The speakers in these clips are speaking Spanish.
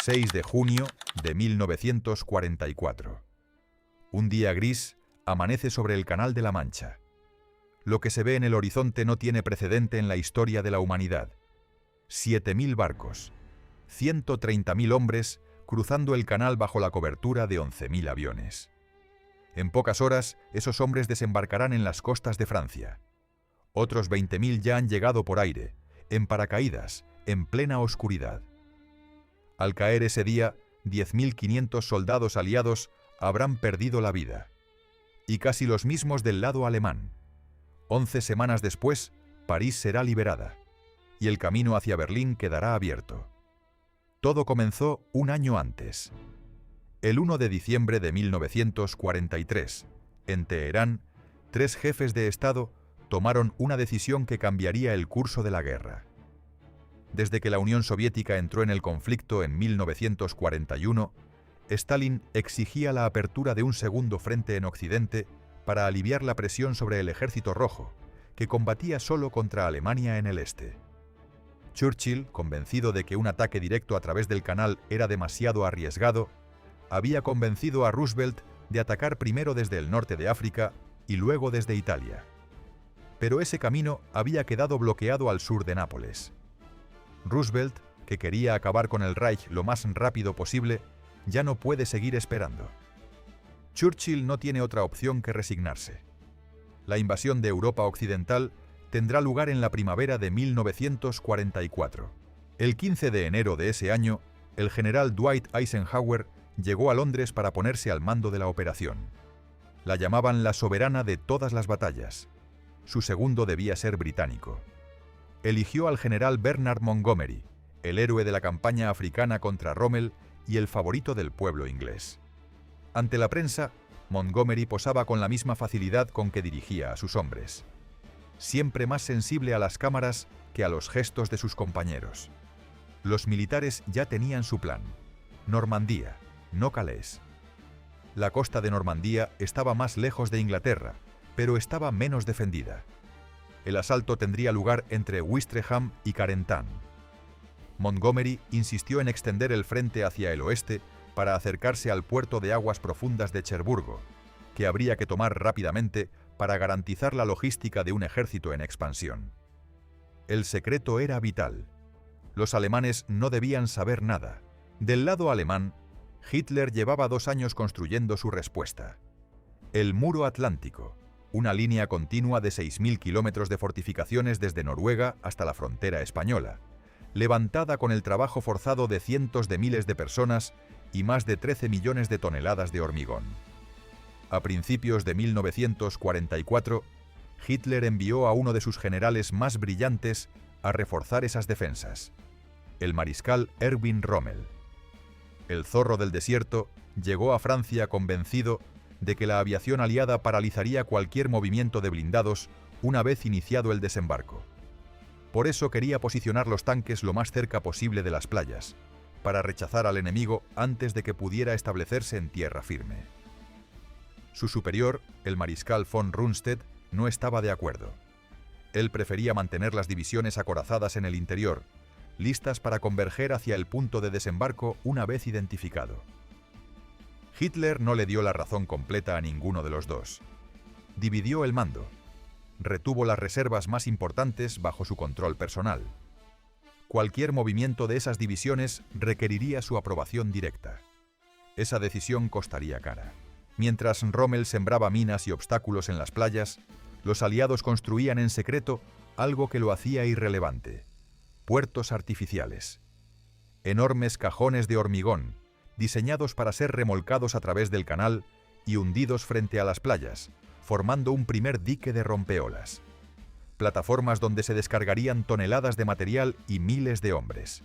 6 de junio de 1944. Un día gris amanece sobre el Canal de la Mancha. Lo que se ve en el horizonte no tiene precedente en la historia de la humanidad. 7.000 barcos, 130.000 hombres cruzando el canal bajo la cobertura de 11.000 aviones. En pocas horas, esos hombres desembarcarán en las costas de Francia. Otros 20.000 ya han llegado por aire, en paracaídas, en plena oscuridad. Al caer ese día, 10.500 soldados aliados habrán perdido la vida. Y casi los mismos del lado alemán. 11 semanas después, París será liberada, y el camino hacia Berlín quedará abierto. Todo comenzó un año antes. El 1 de diciembre de 1943, en Teherán, 3 jefes de Estado tomaron una decisión que cambiaría el curso de la guerra. Desde que la Unión Soviética entró en el conflicto en 1941, Stalin exigía la apertura de un segundo frente en Occidente para aliviar la presión sobre el Ejército Rojo, que combatía solo contra Alemania en el este. Churchill, convencido de que un ataque directo a través del canal era demasiado arriesgado, había convencido a Roosevelt de atacar primero desde el norte de África y luego desde Italia. Pero ese camino había quedado bloqueado al sur de Nápoles. Roosevelt, que quería acabar con el Reich lo más rápido posible, ya no puede seguir esperando. Churchill no tiene otra opción que resignarse. La invasión de Europa Occidental tendrá lugar en la primavera de 1944. El 15 de enero de ese año, el general Dwight Eisenhower llegó a Londres para ponerse al mando de la operación. La llamaban la soberana de todas las batallas. Su segundo debía ser británico. Eligió al general Bernard Montgomery, el héroe de la campaña africana contra Rommel y el favorito del pueblo inglés. Ante la prensa, Montgomery posaba con la misma facilidad con que dirigía a sus hombres. Siempre más sensible a las cámaras que a los gestos de sus compañeros. Los militares ya tenían su plan. Normandía, no Calais. La costa de Normandía estaba más lejos de Inglaterra, pero estaba menos defendida. El asalto tendría lugar entre Ouistreham y Carentan. Montgomery insistió en extender el frente hacia el oeste para acercarse al puerto de aguas profundas de Cherburgo, que habría que tomar rápidamente para garantizar la logística de un ejército en expansión. El secreto era vital. Los alemanes no debían saber nada. Del lado alemán, Hitler llevaba 2 años construyendo su respuesta. El Muro Atlántico, una línea continua de 6.000 kilómetros de fortificaciones desde Noruega hasta la frontera española, levantada con el trabajo forzado de cientos de miles de personas y más de 13 millones de toneladas de hormigón. A principios de 1944, Hitler envió a uno de sus generales más brillantes a reforzar esas defensas, el mariscal Erwin Rommel. El zorro del desierto llegó a Francia convencido de que la aviación aliada paralizaría cualquier movimiento de blindados una vez iniciado el desembarco. Por eso quería posicionar los tanques lo más cerca posible de las playas, para rechazar al enemigo antes de que pudiera establecerse en tierra firme. Su superior, el mariscal von Rundstedt, no estaba de acuerdo. Él prefería mantener las divisiones acorazadas en el interior, listas para converger hacia el punto de desembarco una vez identificado. Hitler no le dio la razón completa a ninguno de los dos. Dividió el mando. Retuvo las reservas más importantes bajo su control personal. Cualquier movimiento de esas divisiones requeriría su aprobación directa. Esa decisión costaría cara. Mientras Rommel sembraba minas y obstáculos en las playas, los aliados construían en secreto algo que lo hacía irrelevante: puertos artificiales. Enormes cajones de hormigón, diseñados para ser remolcados a través del canal y hundidos frente a las playas, formando un primer dique de rompeolas. Plataformas donde se descargarían toneladas de material y miles de hombres.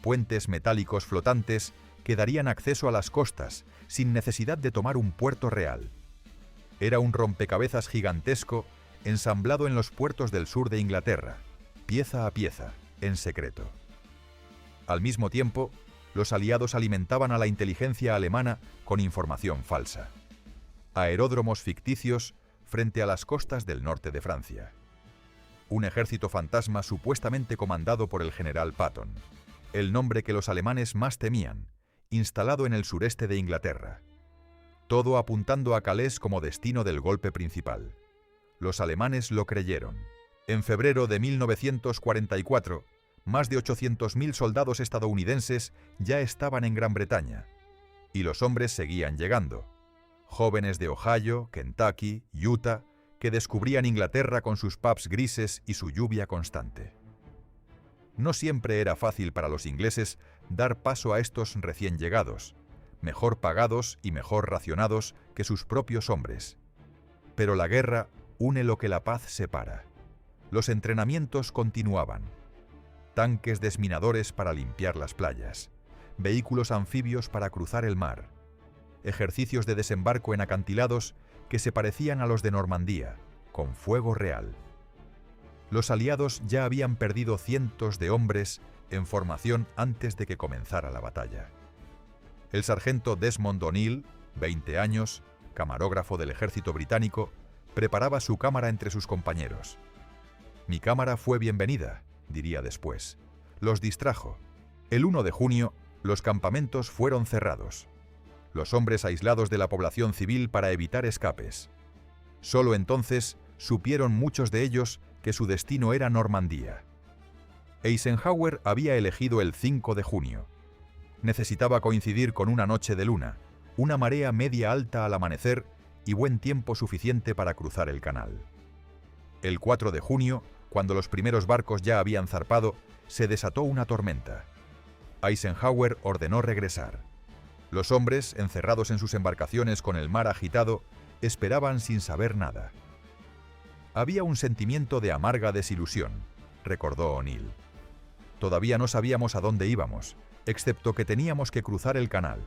Puentes metálicos flotantes que darían acceso a las costas, sin necesidad de tomar un puerto real. Era un rompecabezas gigantesco ensamblado en los puertos del sur de Inglaterra, pieza a pieza, en secreto. Al mismo tiempo, los aliados alimentaban a la inteligencia alemana con información falsa. Aeródromos ficticios frente a las costas del norte de Francia. Un ejército fantasma supuestamente comandado por el general Patton. el nombre que los alemanes más temían, instalado en el sureste de Inglaterra. Todo apuntando a Calais como destino del golpe principal. Los alemanes lo creyeron. En febrero de 1944, más de 800.000 soldados estadounidenses ya estaban en Gran Bretaña, y los hombres seguían llegando. Jóvenes de Ohio, Kentucky, Utah, que descubrían Inglaterra con sus pubs grises y su lluvia constante. No siempre era fácil para los ingleses dar paso a estos recién llegados, mejor pagados y mejor racionados que sus propios hombres. Pero la guerra une lo que la paz separa. Los entrenamientos continuaban. Tanques desminadores para limpiar las playas, vehículos anfibios para cruzar el mar, ejercicios de desembarco en acantilados que se parecían a los de Normandía, con fuego real. Los aliados ya habían perdido cientos de hombres en formación antes de que comenzara la batalla. El sargento Desmond O'Neill, 20 años, camarógrafo del ejército británico, preparaba su cámara entre sus compañeros. «Mi cámara fue bienvenida», diría después. «Los distrajo. El 1 de junio, los campamentos fueron cerrados. Los hombres aislados de la población civil para evitar escapes. Solo entonces supieron muchos de ellos que su destino era Normandía». Eisenhower había elegido el 5 de junio. Necesitaba coincidir con una noche de luna, una marea media alta al amanecer y buen tiempo suficiente para cruzar el canal. El 4 de junio, cuando los primeros barcos ya habían zarpado, se desató una tormenta. Eisenhower ordenó regresar. Los hombres, encerrados en sus embarcaciones con el mar agitado, esperaban sin saber nada. Había un sentimiento de amarga desilusión, recordó O'Neill. Todavía no sabíamos a dónde íbamos, excepto que teníamos que cruzar el canal.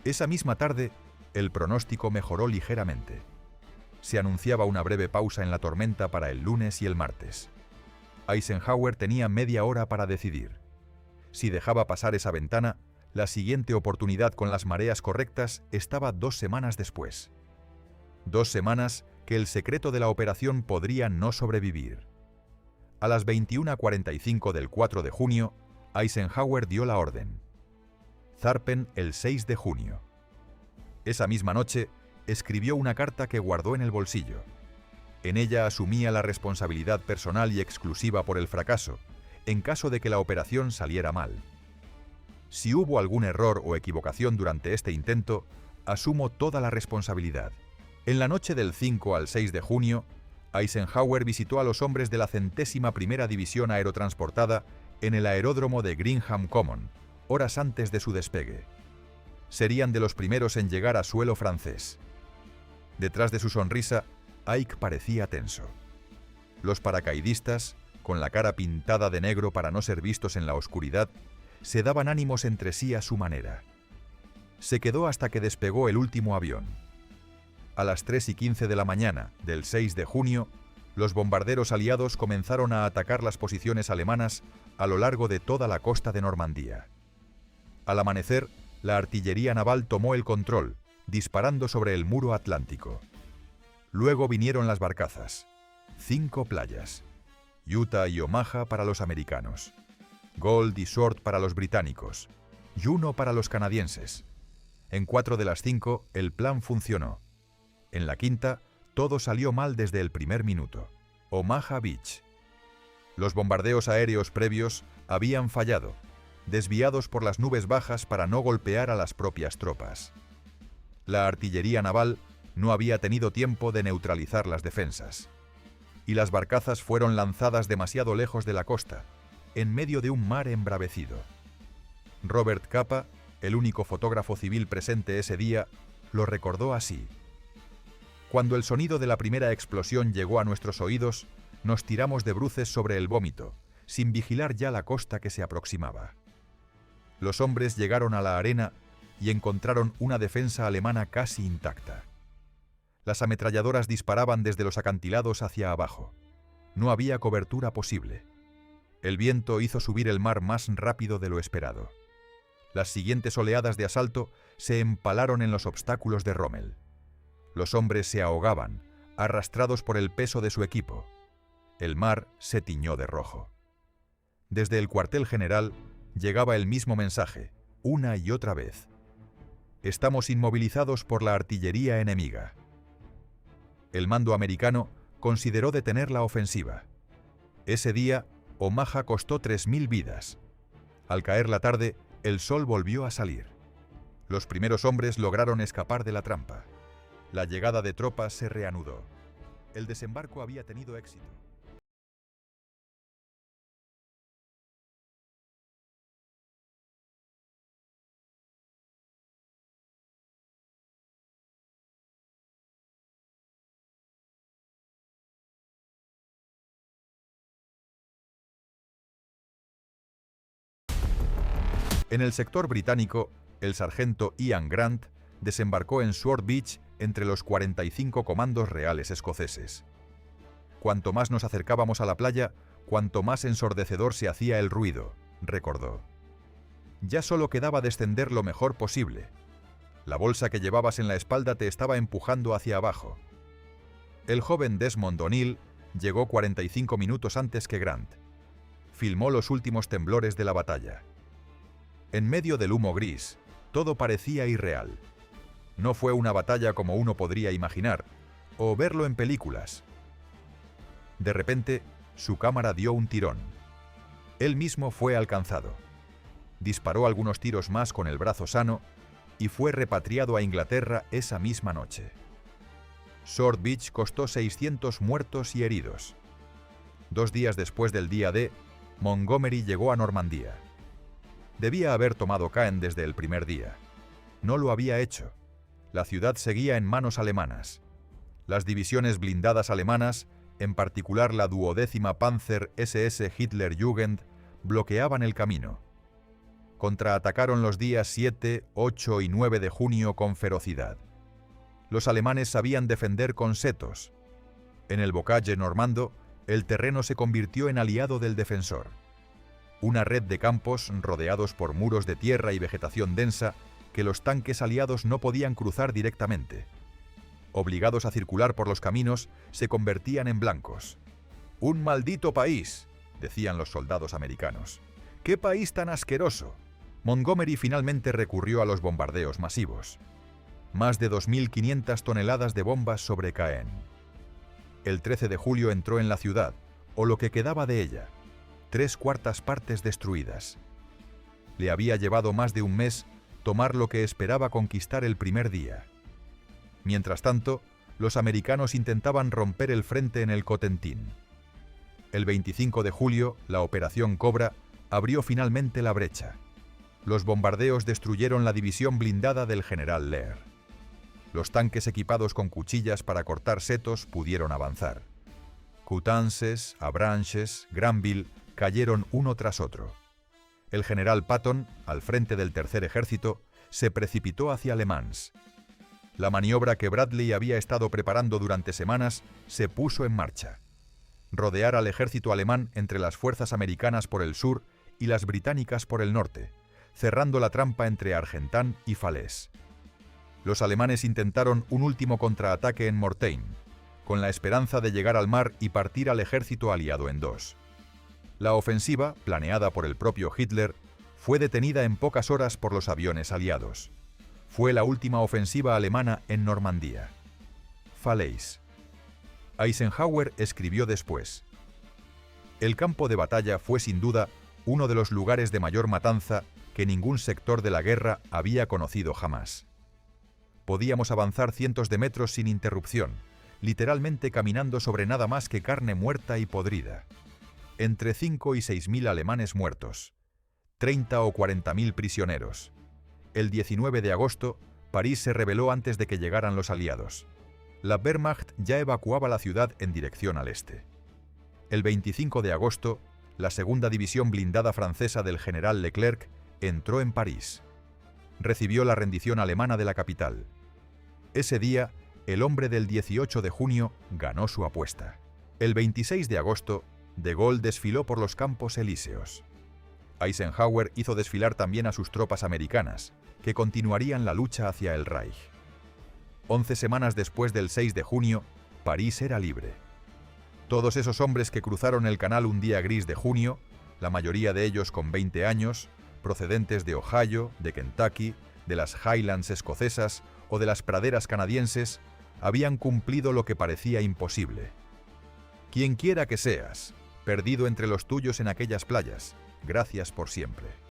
Esa misma tarde, el pronóstico mejoró ligeramente. Se anunciaba una breve pausa en la tormenta para el lunes y el martes. Eisenhower tenía media hora para decidir. Si dejaba pasar esa ventana, la siguiente oportunidad con las mareas correctas estaba 2 semanas después. 2 semanas que el secreto de la operación podría no sobrevivir. A las 21:45 del 4 de junio, Eisenhower dio la orden. Zarpen el 6 de junio. Esa misma noche, escribió una carta que guardó en el bolsillo. En ella asumía la responsabilidad personal y exclusiva por el fracaso, en caso de que la operación saliera mal. Si hubo algún error o equivocación durante este intento, asumo toda la responsabilidad. En la noche del 5 al 6 de junio, Eisenhower visitó a los hombres de la 101ª División Aerotransportada en el aeródromo de Greenham Common, horas antes de su despegue. Serían de los primeros en llegar a suelo francés. Detrás de su sonrisa, Ike parecía tenso. Los paracaidistas, con la cara pintada de negro para no ser vistos en la oscuridad, se daban ánimos entre sí a su manera. Se quedó hasta que despegó el último avión. A las 3:15 de la mañana del 6 de junio, los bombarderos aliados comenzaron a atacar las posiciones alemanas a lo largo de toda la costa de Normandía. Al amanecer, la artillería naval tomó el control, disparando sobre el muro atlántico. Luego vinieron las barcazas. 5 playas. Utah y Omaha para los americanos. Gold y Sword para los británicos. Juno para los canadienses. En 4 de las 5, el plan funcionó. En la quinta, todo salió mal desde el primer minuto. Omaha Beach. Los bombardeos aéreos previos habían fallado, desviados por las nubes bajas para no golpear a las propias tropas. La artillería naval no había tenido tiempo de neutralizar las defensas. Y las barcazas fueron lanzadas demasiado lejos de la costa, en medio de un mar embravecido. Robert Capa, el único fotógrafo civil presente ese día, lo recordó así. Cuando el sonido de la primera explosión llegó a nuestros oídos, nos tiramos de bruces sobre el vómito, sin vigilar ya la costa que se aproximaba. Los hombres llegaron a la arena y encontraron una defensa alemana casi intacta. Las ametralladoras disparaban desde los acantilados hacia abajo. No había cobertura posible. El viento hizo subir el mar más rápido de lo esperado. Las siguientes oleadas de asalto se empalaron en los obstáculos de Rommel. Los hombres se ahogaban, arrastrados por el peso de su equipo. El mar se tiñó de rojo. Desde el cuartel general, llegaba el mismo mensaje, una y otra vez. Estamos inmovilizados por la artillería enemiga. El mando americano consideró detener la ofensiva. Ese día, Omaha costó 3.000 vidas. Al caer la tarde, el sol volvió a salir. Los primeros hombres lograron escapar de la trampa. La llegada de tropas se reanudó. El desembarco había tenido éxito. En el sector británico, el sargento Ian Grant desembarcó en Sword Beach entre los 45 comandos reales escoceses. Cuanto más nos acercábamos a la playa, cuanto más ensordecedor se hacía el ruido, recordó. Ya solo quedaba descender lo mejor posible. La bolsa que llevabas en la espalda te estaba empujando hacia abajo. El joven Desmond O'Neill llegó 45 minutos antes que Grant. Filmó los últimos temblores de la batalla. En medio del humo gris, todo parecía irreal. No fue una batalla como uno podría imaginar, o verlo en películas. De repente, su cámara dio un tirón. Él mismo fue alcanzado. Disparó algunos tiros más con el brazo sano y fue repatriado a Inglaterra esa misma noche. Sword Beach costó 600 muertos y heridos. 2 días después del día D, Montgomery llegó a Normandía. Debía haber tomado Caen desde el primer día. No lo había hecho. La ciudad seguía en manos alemanas. Las divisiones blindadas alemanas, en particular la 12ª Panzer SS Hitlerjugend, bloqueaban el camino. Contraatacaron los días 7, 8 y 9 de junio con ferocidad. Los alemanes sabían defender con setos. En el bocage normando, el terreno se convirtió en aliado del defensor. Una red de campos rodeados por muros de tierra y vegetación densa que los tanques aliados no podían cruzar directamente. Obligados a circular por los caminos, se convertían en blancos. «¡Un maldito país!», decían los soldados americanos. «¡Qué país tan asqueroso!». Montgomery finalmente recurrió a los bombardeos masivos. Más de 2.500 toneladas de bombas sobre Caen. El 13 de julio entró en la ciudad, o lo que quedaba de ella. 3/4 partes destruidas. Le había llevado más de un mes tomar lo que esperaba conquistar el primer día. Mientras tanto, los americanos intentaban romper el frente en el Cotentin. El 25 de julio, la Operación Cobra abrió finalmente la brecha. Los bombardeos destruyeron la división blindada del general Lehr. Los tanques equipados con cuchillas para cortar setos pudieron avanzar. Coutances, Avranches, Granville cayeron uno tras otro. El general Patton, al frente del Tercer Ejército, se precipitó hacia Le Mans. La maniobra que Bradley había estado preparando durante semanas se puso en marcha. Rodear al ejército alemán entre las fuerzas americanas por el sur y las británicas por el norte, cerrando la trampa entre Argentan y Falaise. Los alemanes intentaron un último contraataque en Mortain, con la esperanza de llegar al mar y partir al ejército aliado en dos. La ofensiva, planeada por el propio Hitler, fue detenida en pocas horas por los aviones aliados. Fue la última ofensiva alemana en Normandía. Falaise. Eisenhower escribió después: «El campo de batalla fue sin duda uno de los lugares de mayor matanza que ningún sector de la guerra había conocido jamás. Podíamos avanzar cientos de metros sin interrupción, literalmente caminando sobre nada más que carne muerta y podrida. Entre 5 y 6.000 alemanes muertos, 30 o 40.000 prisioneros. El 19 de agosto, París se rebeló antes de que llegaran los aliados. La Wehrmacht ya evacuaba la ciudad en dirección al este. El 25 de agosto, la segunda división blindada francesa del general Leclerc entró en París. Recibió la rendición alemana de la capital. Ese día, el hombre del 18 de junio ganó su apuesta. El 26 de agosto, De Gaulle desfiló por los Campos Elíseos. Eisenhower hizo desfilar también a sus tropas americanas, que continuarían la lucha hacia el Reich. 11 semanas después del 6 de junio, París era libre. Todos esos hombres que cruzaron el canal un día gris de junio, la mayoría de ellos con 20 años, procedentes de Ohio, de Kentucky, de las Highlands escocesas o de las praderas canadienses, habían cumplido lo que parecía imposible. Quienquiera que seas, perdido entre los tuyos en aquellas playas, gracias por siempre.